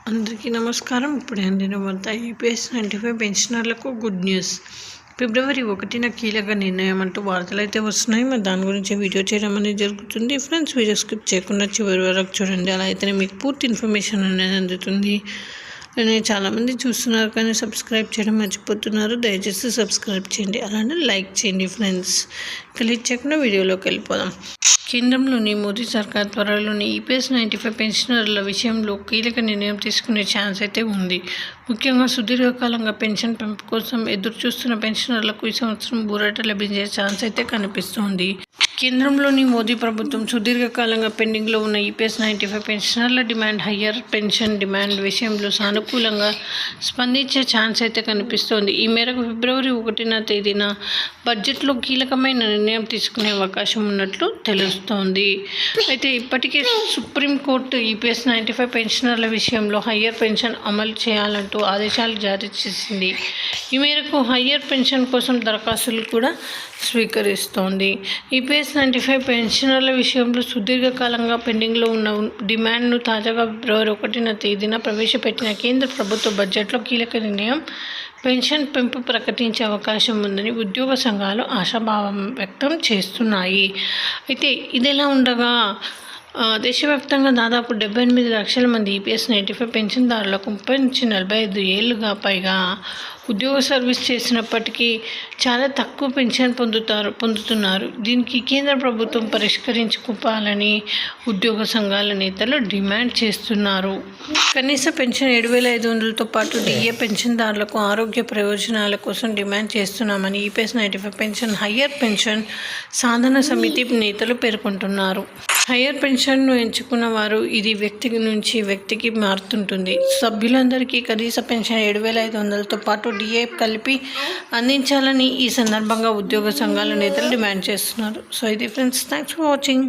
అందరికీ నమస్కారం. ఇప్పుడే అందిన వార్త. ఈపీఎస్ 95 పెన్షనర్లకు గుడ్ న్యూస్. ఫిబ్రవరి 1న కీలక నిర్ణయం అంటూ వార్తలు అయితే వస్తున్నాయి. మరి దాని గురించి వీడియో చేయడం అనేది జరుగుతుంది. ఫ్రెండ్స్, వీడియో స్కిప్ చేయకుండా చివరి వరకు చూడండి. అలా అయితేనే మీకు పూర్తి ఇన్ఫర్మేషన్ అనేది అందుతుంది. చాలామంది చూస్తున్నారు కానీ సబ్స్క్రైబ్ చేయడం మర్చిపోతున్నారు. దయచేసి సబ్స్క్రైబ్ చేయండి, అలానే లైక్ చేయండి. ఫ్రెండ్స్, క్లిక్ చేయకుండా వీడియోలోకి వెళ్ళిపోదాం. కేంద్రంలోని మోదీ సర్కార్ త్వరలోని ఈపీఎస్ 95 పెన్షనర్ల విషయంలో కీలక నిర్ణయం తీసుకునే ఛాన్స్ అయితే ఉంది. ముఖ్యంగా సుదీర్ఘకాలంగా పెన్షన్ పెంపు కోసం ఎదురుచూస్తున్న పెన్షనర్లకు ఈ సంవత్సరం ఊరట లభించే ఛాన్స్ అయితే కనిపిస్తోంది. కేంద్రంలోని మోదీ ప్రభుత్వం సుదీర్ఘకాలంగా పెండింగ్లో ఉన్న ఈపీఎస్ 95 పెన్షనర్ల డిమాండ్ హయ్యర్ పెన్షన్ డిమాండ్ విషయంలో సానుకూలంగా స్పందించే ఛాన్స్ అయితే కనిపిస్తోంది. ఈ మేరకు ఫిబ్రవరి 1న తేదీన బడ్జెట్లో కీలకమైన నిర్ణయం తీసుకునే అవకాశం ఉన్నట్లు తెలుస్తోంది. అయితే ఇప్పటికే సుప్రీంకోర్టు ఈపీఎస్ 95 పెన్షనర్ల విషయంలో హయ్యర్ పెన్షన్ అమలు చేయాలంటూ ఆదేశాలు జారీ చేసింది. ఈ మేరకు హయ్యర్ పెన్షన్ కోసం దరఖాస్తులు కూడా స్వీకరిస్తోంది. ఈపీఎస్ 95 పెన్షనర్ల విషయంలో సుదీర్ఘకాలంగా పెండింగ్లో ఉన్న డిమాండ్ను తాజాగా ఫిబ్రవరి 1న తేదీన ప్రవేశపెట్టిన కేంద్ర ప్రభుత్వ బడ్జెట్లో కీలక నిర్ణయం పెన్షన్ పెంపు ప్రకటించే అవకాశం ఉందని ఉద్యోగ సంఘాలు ఆశాభావం వ్యక్తం చేస్తున్నాయి. అయితే ఇదిలా ఉండగా దేశవ్యాప్తంగా దాదాపు 78 లక్షల మంది ఈపీఎస్ 95 పెన్షన్దారులకు 30 నుంచి 45 ఏళ్లుగా పైగా ఉద్యోగ సర్వీస్ చేసినప్పటికీ చాలా తక్కువ పెన్షన్ పొందుతున్నారు. దీనికి కేంద్ర ప్రభుత్వం పరిష్కరించుకోవాలని ఉద్యోగ సంఘాల నేతలు డిమాండ్ చేస్తున్నారు. కనీస పెన్షన్ 7,500తో పాటు డిఏ పెన్షన్దారులకు ఆరోగ్య ప్రయోజనాల కోసం డిమాండ్ చేస్తున్నామని ఈపీఎస్ 95 పెన్షన్ హయ్యర్ పెన్షన్ సాధన సమితి నేతలు పేర్కొంటున్నారు. హయ్యర్ పెన్షన్ను ఎంచుకున్న వారు ఇది వ్యక్తి నుంచి వ్యక్తికి మారుతుంటుంది. సభ్యులందరికీ కనీస పెన్షన్ 7,500తో పాటు డిఏ కలిపి అందించాలని ఈ సందర్భంగా ఉద్యోగ సంఘాల నేతలు డిమాండ్ చేస్తున్నారు. సో ఇది ఫ్రెండ్స్, థ్యాంక్స్ ఫర్ వాచింగ్.